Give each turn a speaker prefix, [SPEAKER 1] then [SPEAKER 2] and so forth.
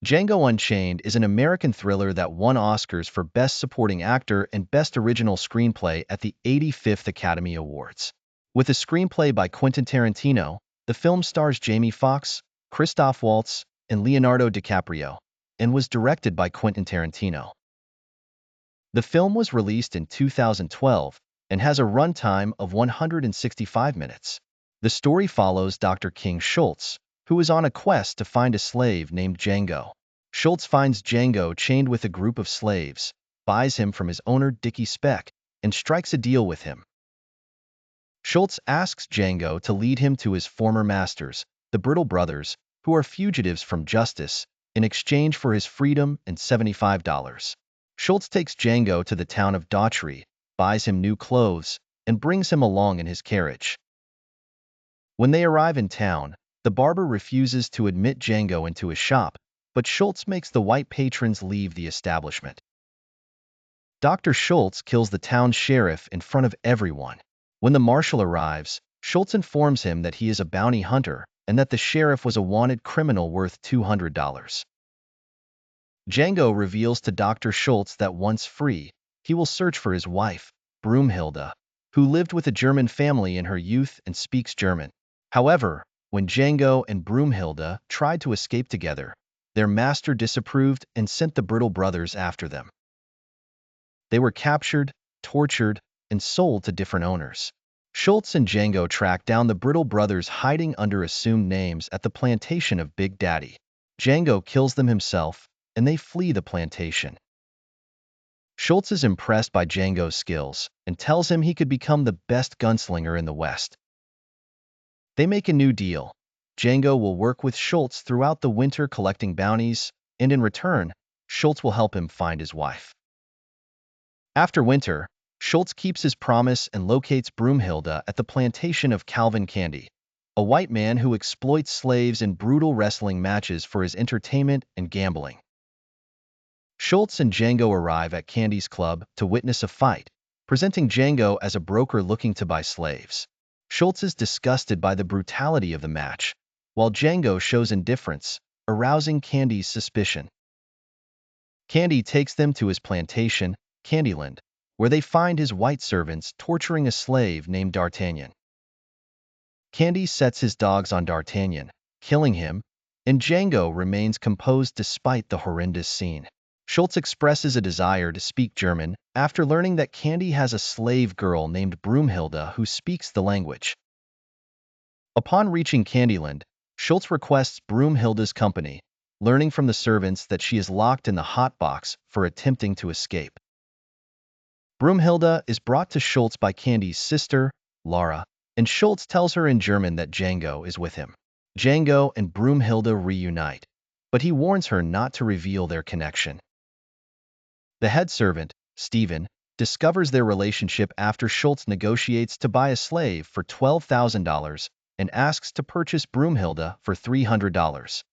[SPEAKER 1] Django Unchained is an American thriller that won Oscars for Best Supporting Actor and Best Original Screenplay at the 85th Academy Awards. With a screenplay by Quentin Tarantino, the film stars Jamie Foxx, Christoph Waltz, and Leonardo DiCaprio, and was directed by Quentin Tarantino. The film was released in 2012 and has a runtime of 165 minutes. The story follows Dr. King Schultz, who is on a quest to find a slave named Django. Schultz finds Django chained with a group of slaves, buys him from his owner Dickie Speck, and strikes a deal with him. Schultz asks Django to lead him to his former masters, the Brittle brothers, who are fugitives from justice, in exchange for his freedom and $75. Schultz takes Django to the town of Daughtry, buys him new clothes, and brings him along in his carriage. When they arrive in town, the barber refuses to admit Django into his shop, but Schultz makes the white patrons leave the establishment. Dr. Schultz kills the town's sheriff in front of everyone. When the marshal arrives, Schultz informs him that he is a bounty hunter and that the sheriff was a wanted criminal worth $200. Django reveals to Dr. Schultz that once free, he will search for his wife, Broomhilda, who lived with a German family in her youth and speaks German. However, when Django and Broomhilda tried to escape together, their master disapproved and sent the Brittle brothers after them. They were captured, tortured, and sold to different owners. Schultz and Django track down the Brittle brothers hiding under assumed names at the plantation of Big Daddy. Django kills them himself, and they flee the plantation. Schultz is impressed by Django's skills and tells him he could become the best gunslinger in the West. They make a new deal. Django will work with Schultz throughout the winter collecting bounties, and in return, Schultz will help him find his wife. After winter, Schultz keeps his promise and locates Broomhilda at the plantation of Candie, a white man who exploits slaves in brutal wrestling matches for his entertainment and gambling. Schultz and Django arrive at Candie's club to witness a fight, presenting Django as a broker looking to buy slaves. Schultz is disgusted by the brutality of the match, while Django shows indifference, arousing Candie's suspicion. Candie takes them to his plantation, Candieland, where they find his white servants torturing a slave named D'Artagnan. Candie sets his dogs on D'Artagnan, killing him, and Django remains composed despite the horrendous scene. Schultz expresses a desire to speak German after learning that Candie has a slave girl named Broomhilda who speaks the language. Upon reaching Candieland, Schultz requests Broomhilda's company, learning from the servants that she is locked in the hot box for attempting to escape. Broomhilda is brought to Schultz by Candie's sister, Laura, and Schultz tells her in German that Django is with him. Django and Broomhilda reunite, but he warns her not to reveal their connection. The head servant, Stephen, discovers their relationship after Schultz negotiates to buy a slave for $12,000 and asks to purchase Broomhilda for $300.